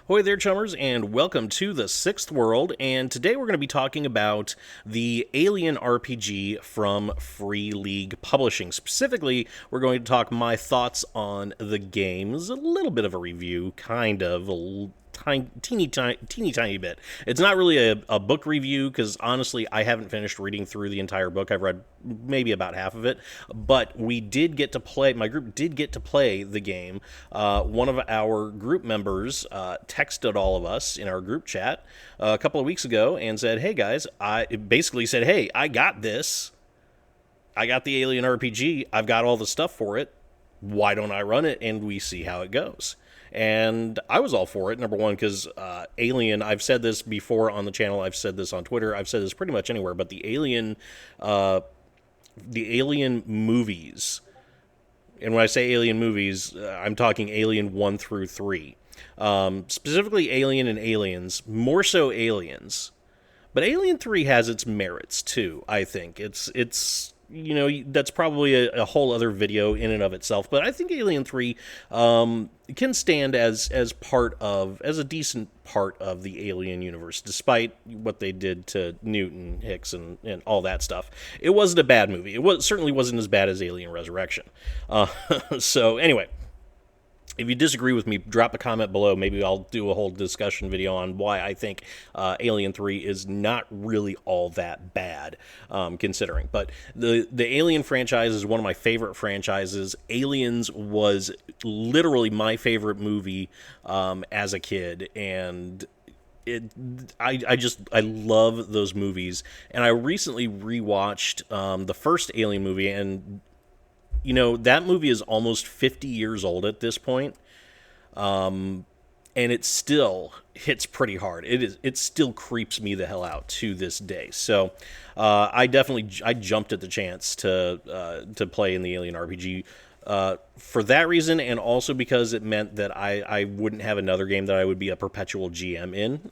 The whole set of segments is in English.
Ahoy there, Chummers, and welcome to the Sixth World. And today we're going to be talking about the Alien RPG from Free League Publishing. Specifically, we're going to talk my thoughts on the games, a little bit of a review, kind of, teeny tiny bit. It's not really a book review because honestly I haven't finished reading through the entire book. I've read maybe about half of it, but we did get to play, my group did get to play the game. One of our group members texted all of us in our group chat a couple of weeks ago and said, hey guys, I basically said, hey, I got this. I got the Alien RPG. I've got all the stuff for it. Why don't I run it and we see how it goes? And I was all for it, number one, because Alien, I've said this before on the channel, I've said this on Twitter, I've said this pretty much anywhere, but the Alien movies, and when I say Alien movies, I'm talking Alien 1 through 3. Specifically Alien and Aliens, more so Aliens. But Alien 3 has its merits, too, I think. It's you know, that's probably a whole other video in and of itself, but I think Alien 3 can stand as a decent part of the Alien universe, despite what they did to Newton, Hicks, and all that stuff. It wasn't a bad movie. Certainly wasn't as bad as Alien Resurrection. So anyway, if you disagree with me, drop a comment below. Maybe I'll do a whole discussion video on why I think Alien 3 is not really all that bad, considering. But the Alien franchise is one of my favorite franchises. Aliens was literally my favorite movie as a kid, and I love those movies. And I recently rewatched the first Alien movie, and you know, that movie is almost 50 years old at this point, and it still hits pretty hard. It still creeps me the hell out to this day. So I jumped at the chance to play in the Alien RPG for that reason, and also because it meant that I wouldn't have another game that I would be a perpetual GM in.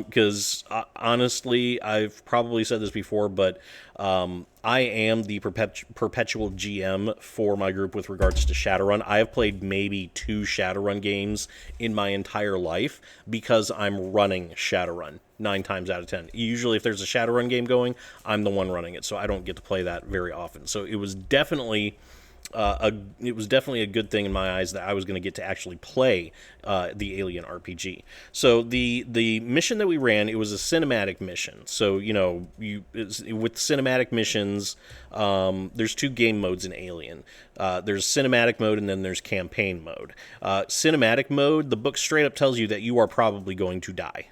Because honestly, I've probably said this before, but I am the perpetual GM for my group with regards to Shadowrun. I have played maybe 2 Shadowrun games in my entire life because I'm running Shadowrun 9 times out of 10. Usually if there's a Shadowrun game going, I'm the one running it, so I don't get to play that very often. So it was definitely a good thing in my eyes that I was going to get to actually play the Alien RPG. So the mission that we ran, it was a cinematic mission. So, you know, with cinematic missions, there's 2 game modes in Alien. There's cinematic mode and then there's campaign mode. Cinematic mode, the book straight up tells you that you are probably going to die.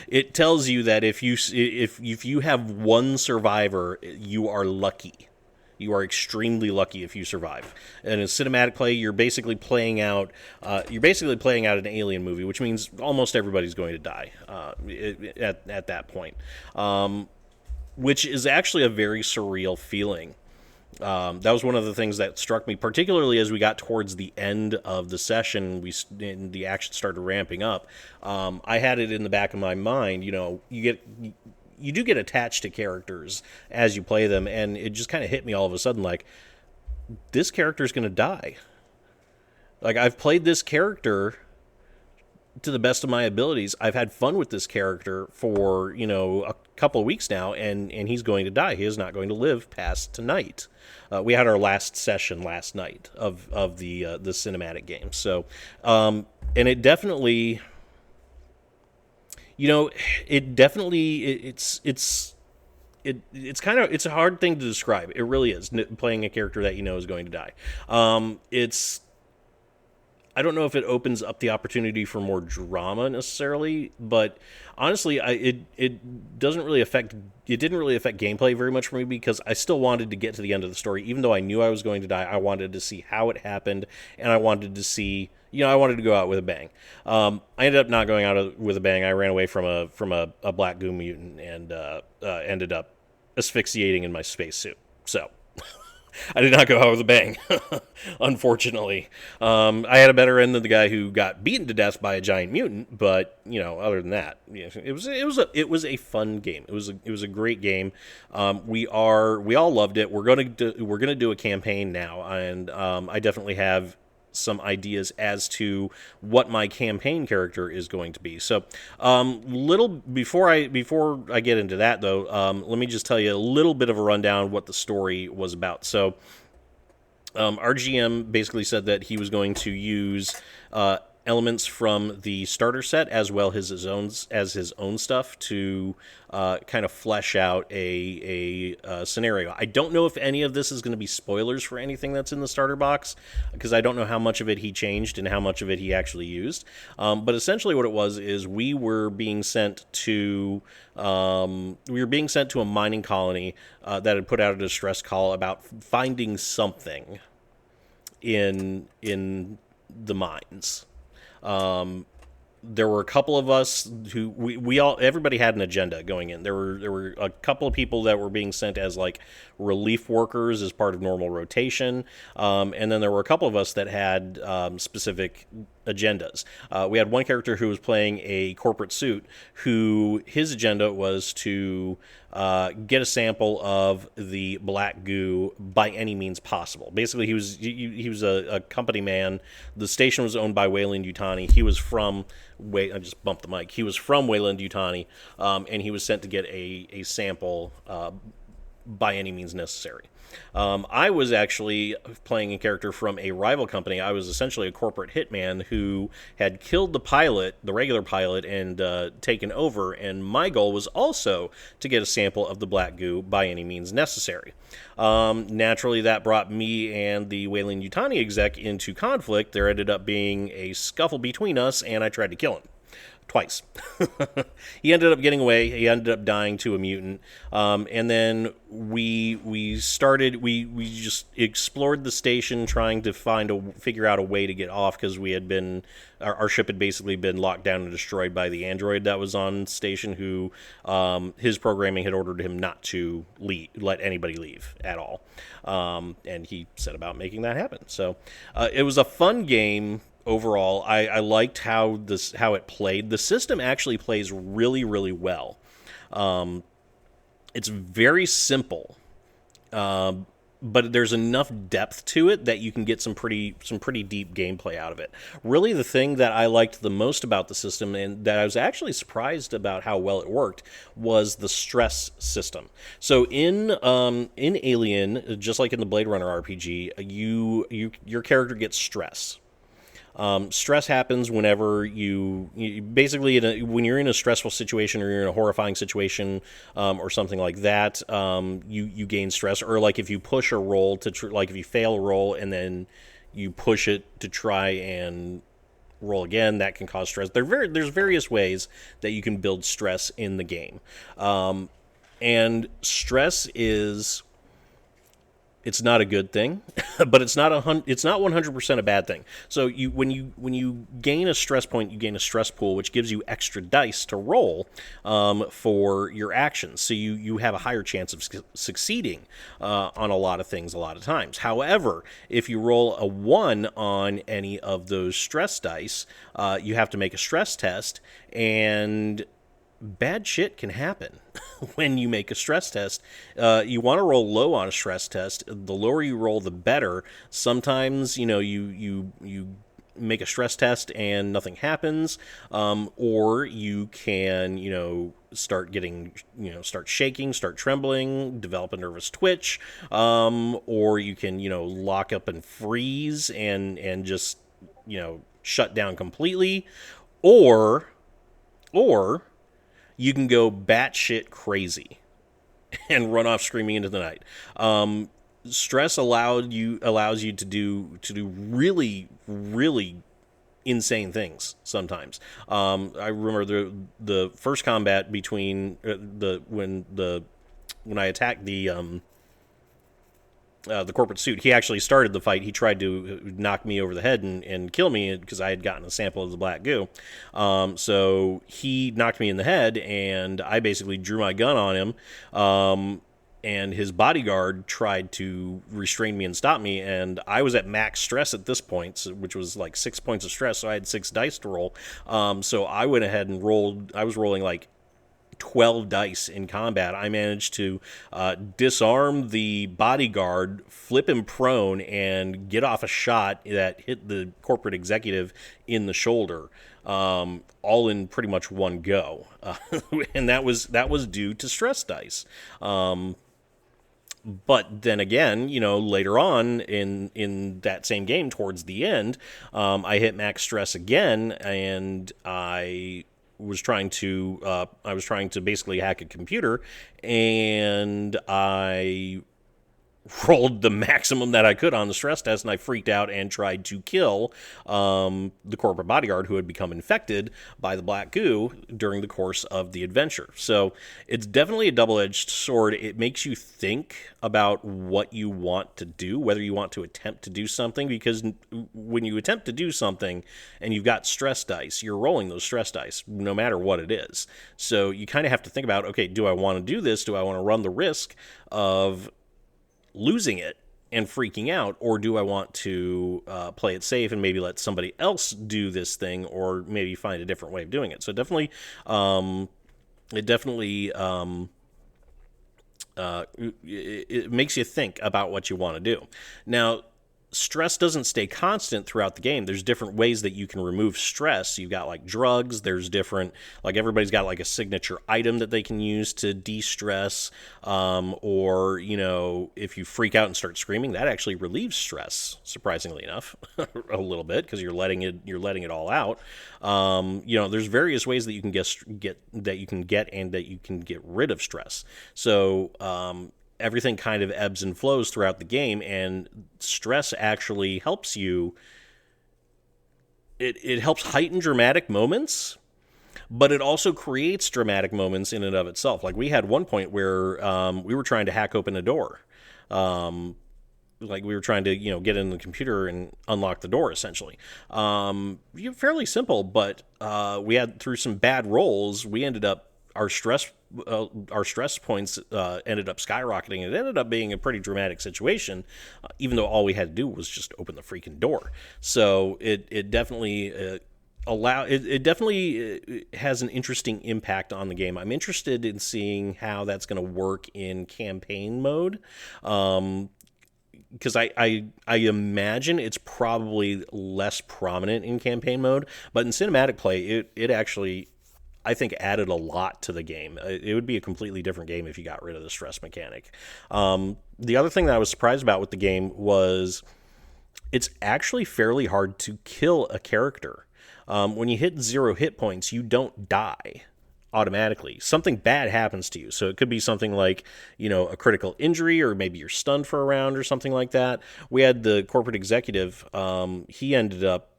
It tells you that if you have one survivor, you are lucky. You are extremely lucky if you survive. And in cinematic play, you're basically playing out an Alien movie, which means almost everybody's going to die at that point, which is actually a very surreal feeling. That was one of the things that struck me, particularly as we got towards the end of the session. The action started ramping up. I had it in the back of my mind. You know, you do get attached to characters as you play them, and it just kind of hit me all of a sudden, like, this character's going to die. Like, I've played this character to the best of my abilities. I've had fun with this character for, you know, a couple of weeks now, and he's going to die. He is not going to live past tonight. We had our last session last night of the cinematic game. So, and it definitely... You know, it's a hard thing to describe. It really is, playing a character that you know is going to die. I don't know if it opens up the opportunity for more drama necessarily, but honestly, it didn't really affect gameplay very much for me, because I still wanted to get to the end of the story. Even though I knew I was going to die, I wanted to see how it happened, and I wanted to see, you know, I wanted to go out with a bang. I ended up not going out with a bang. I ran away from a black goo mutant and ended up asphyxiating in my spacesuit. So I did not go out with a bang, unfortunately. I had a better end than the guy who got beaten to death by a giant mutant, but you know, other than that, it was a fun game. It was a great game. We all loved it. We're gonna do a campaign now, and I definitely have some ideas as to what my campaign character is going to be. So, little before I get into that though, let me just tell you a little bit of a rundown of what the story was about. So, our GM basically said that he was going to use elements from the starter set as well as his own stuff to kind of flesh out a scenario. I don't know if any of this is going to be spoilers for anything that's in the starter box, because I don't know how much of it he changed and how much of it he actually used. But essentially, what it was is we were being sent to a mining colony that had put out a distress call about finding something in the mines. There were a couple of us who everybody had an agenda going in. There were a couple of people that were being sent as like relief workers as part of normal rotation, and then there were a couple of us that had specific agendas. We had one character who was playing a corporate suit, who his agenda was to get a sample of the black goo by any means possible. Basically, he was a company man. The station was owned by Wayland-Yutani. He was from I just bumped the mic. He was from Wayland-Yutani, and he was sent to get a sample by any means necessary. I was actually playing a character from a rival company. I was essentially a corporate hitman who had killed the regular pilot, and taken over, and my goal was also to get a sample of the black goo by any means necessary. Naturally, that brought me and the Wayland-Yutani exec into conflict. There ended up being a scuffle between us, and I tried to kill him. Twice. He ended up getting away. He ended up dying to a mutant. And then we just explored the station, trying to figure out a way to get off, because our ship had basically been locked down and destroyed by the android that was on station, who his programming had ordered him not to let anybody leave at all. And he set about making that happen. So it was a fun game. Overall, I liked how it played. The system actually plays really, really well. It's very simple, but there's enough depth to it that you can get some pretty deep gameplay out of it. Really, the thing that I liked the most about the system, and that I was actually surprised about how well it worked, was the stress system. So in Alien, just like in the Blade Runner RPG, your character gets stress. Stress happens whenever you basically, when you're in a stressful situation, or you're in a horrifying situation, or something like that, you gain stress. Or like if you push a roll like if you fail a roll and then you push it to try and roll again, that can cause stress. There's various ways that you can build stress in the game, and stress is. It's not a good thing, but it's not 100% a bad thing. So when you gain a stress point, you gain a stress pool, which gives you extra dice to roll for your actions. So you have a higher chance of succeeding on a lot of things a lot of times. However, if you roll a 1 on any of those stress dice, you have to make a stress test, and bad shit can happen when you make a stress test. You want to roll low on a stress test. The lower you roll, the better. Sometimes, you make a stress test and nothing happens, or you can, start shaking, start trembling, develop a nervous twitch, or you can, lock up and freeze and just, shut down completely, or you can go batshit crazy and run off screaming into the night. Stress allows you to do really, really insane things sometimes. I remember the first combat between when I attacked the corporate suit. He actually started the fight. He tried to knock me over the head and kill me because I had gotten a sample of the black goo. So he knocked me in the head, and I basically drew my gun on him. And his bodyguard tried to restrain me and stop me, and I was at max stress at this point, which was like 6 points of stress, so I had 6 dice to roll. So I went ahead and rolled. I was rolling like 12 dice in combat. I managed to disarm the bodyguard, flip him prone, and get off a shot that hit the corporate executive in the shoulder, all in pretty much one go. And that was due to stress dice. But then again, later on in that same game, towards the end, I hit max stress again, and I was trying to basically hack a computer, and I rolled the maximum that I could on the stress test, and I freaked out and tried to kill the corporate bodyguard who had become infected by the black goo during the course of the adventure. So it's definitely a double-edged sword. It makes you think about what you want to do, whether you want to attempt to do something, because when you attempt to do something and you've got stress dice, you're rolling those stress dice no matter what it is. So you kind of have to think about, okay, do I want to do this? Do I want to run the risk of losing it and freaking out, or do I want to play it safe and maybe let somebody else do this thing, or maybe find a different way of doing it? So it makes you think about what you want to do. Now, stress doesn't stay constant throughout the game. There's different ways that you can remove stress. You've got like drugs. There's different, like everybody's got like a signature item that they can use to de-stress. Or, if you freak out and start screaming, that actually relieves stress, surprisingly enough, a little bit, because you're letting it all out. There's various ways that you can get and that you can get rid of stress. So, everything kind of ebbs and flows throughout the game, and stress actually helps you. It helps heighten dramatic moments, but it also creates dramatic moments in and of itself. Like, we had one point where we were trying to hack open a door. Like, we were trying to, get in the computer and unlock the door, essentially. Fairly simple, but we had, through some bad rolls, we ended up, our stress points ended up skyrocketing. It ended up being a pretty dramatic situation, even though all we had to do was just open the freaking door. So it definitely it definitely has an interesting impact on the game. I'm interested in seeing how that's going to work in campaign mode. Because I imagine it's probably less prominent in campaign mode, but in cinematic play, it actually, I think, added a lot to the game. It would be a completely different game if you got rid of the stress mechanic. The other thing that I was surprised about with the game was it's actually fairly hard to kill a character. When you hit 0 hit points, you don't die automatically. Something bad happens to you. So it could be something like, a critical injury, or maybe you're stunned for a round or something like that. We had the corporate executive. He ended up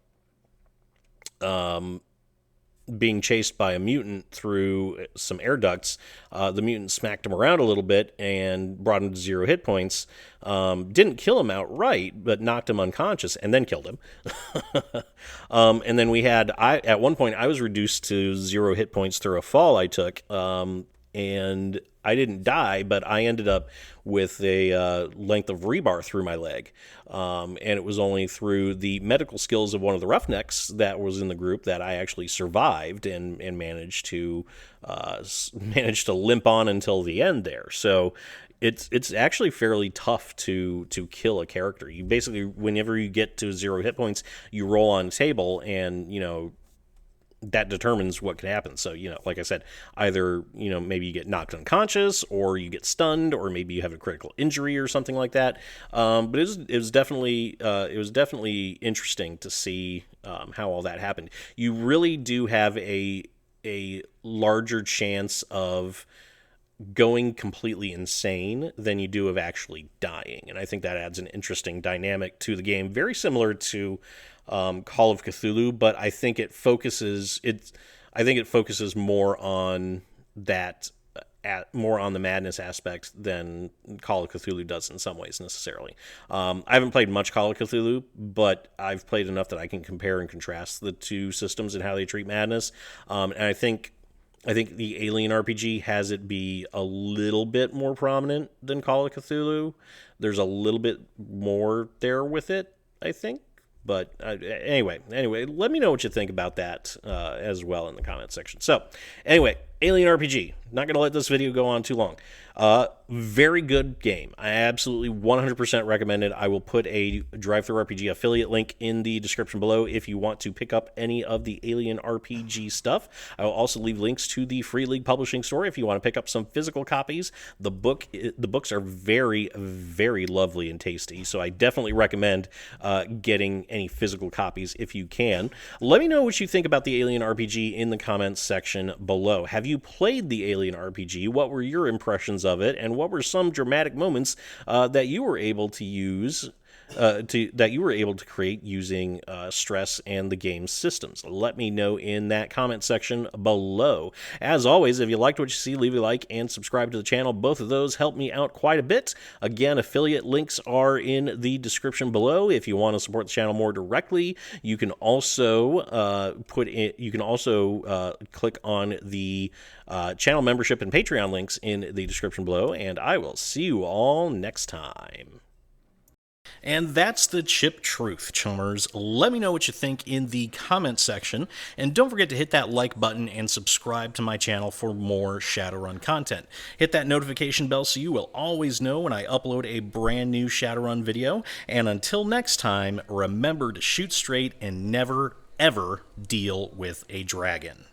being chased by a mutant through some air ducts. The mutant smacked him around a little bit and brought him to 0 hit points. Didn't kill him outright, but knocked him unconscious and then killed him. And then at one point, I was reduced to 0 hit points through a fall I took. And I didn't die, but I ended up with a length of rebar through my leg. And it was only through the medical skills of one of the roughnecks that was in the group that I actually survived and managed to limp on until the end there. So it's actually fairly tough to kill a character. You basically, whenever you get to 0 hit points, you roll on a table, and that determines what can happen. So, like I said, either, maybe you get knocked unconscious, or you get stunned, or maybe you have a critical injury or something like that. But it was definitely interesting to see how all that happened. You really do have a larger chance of going completely insane than you do of actually dying. And I think that adds an interesting dynamic to the game, very similar to Call of Cthulhu, but I think it focuses more on that, more on the madness aspect than Call of Cthulhu does in some ways necessarily. I haven't played much Call of Cthulhu, but I've played enough that I can compare and contrast the two systems and how they treat madness. And I think the Alien RPG has it be a little bit more prominent than Call of Cthulhu. There's a little bit more there with it, I think. But anyway, let me know what you think about that as well in the comment section. So anyway, Alien RPG. Not going to let this video go on too long. Very good game. I absolutely 100% recommend it. I will put a DriveThruRPG affiliate link in the description below if you want to pick up any of the Alien RPG stuff. I will also leave links to the Free League Publishing store if you want to pick up some physical copies. The books are very, very lovely and tasty, so I definitely recommend getting any physical copies if you can. Let me know what you think about the Alien RPG in the comments section below. Have you played the Alien RPG? What were your impressions of it, and what were some dramatic moments that you were able to use to create using stress and the game's systems? Let me know in that comment section below. As always, if you liked what you see, leave a like and subscribe to the channel. Both of those help me out quite a bit. Again, affiliate links are in the description below. If you want to support the channel more directly, you can also click on the channel membership and Patreon links in the description below, and I will see you all next time. And that's the chip truth, chummers. Let me know what you think in the comment section, and don't forget to hit that like button and subscribe to my channel for more Shadowrun content. Hit that notification bell so you will always know when I upload a brand new Shadowrun video, and until next time, remember to shoot straight and never, ever deal with a dragon.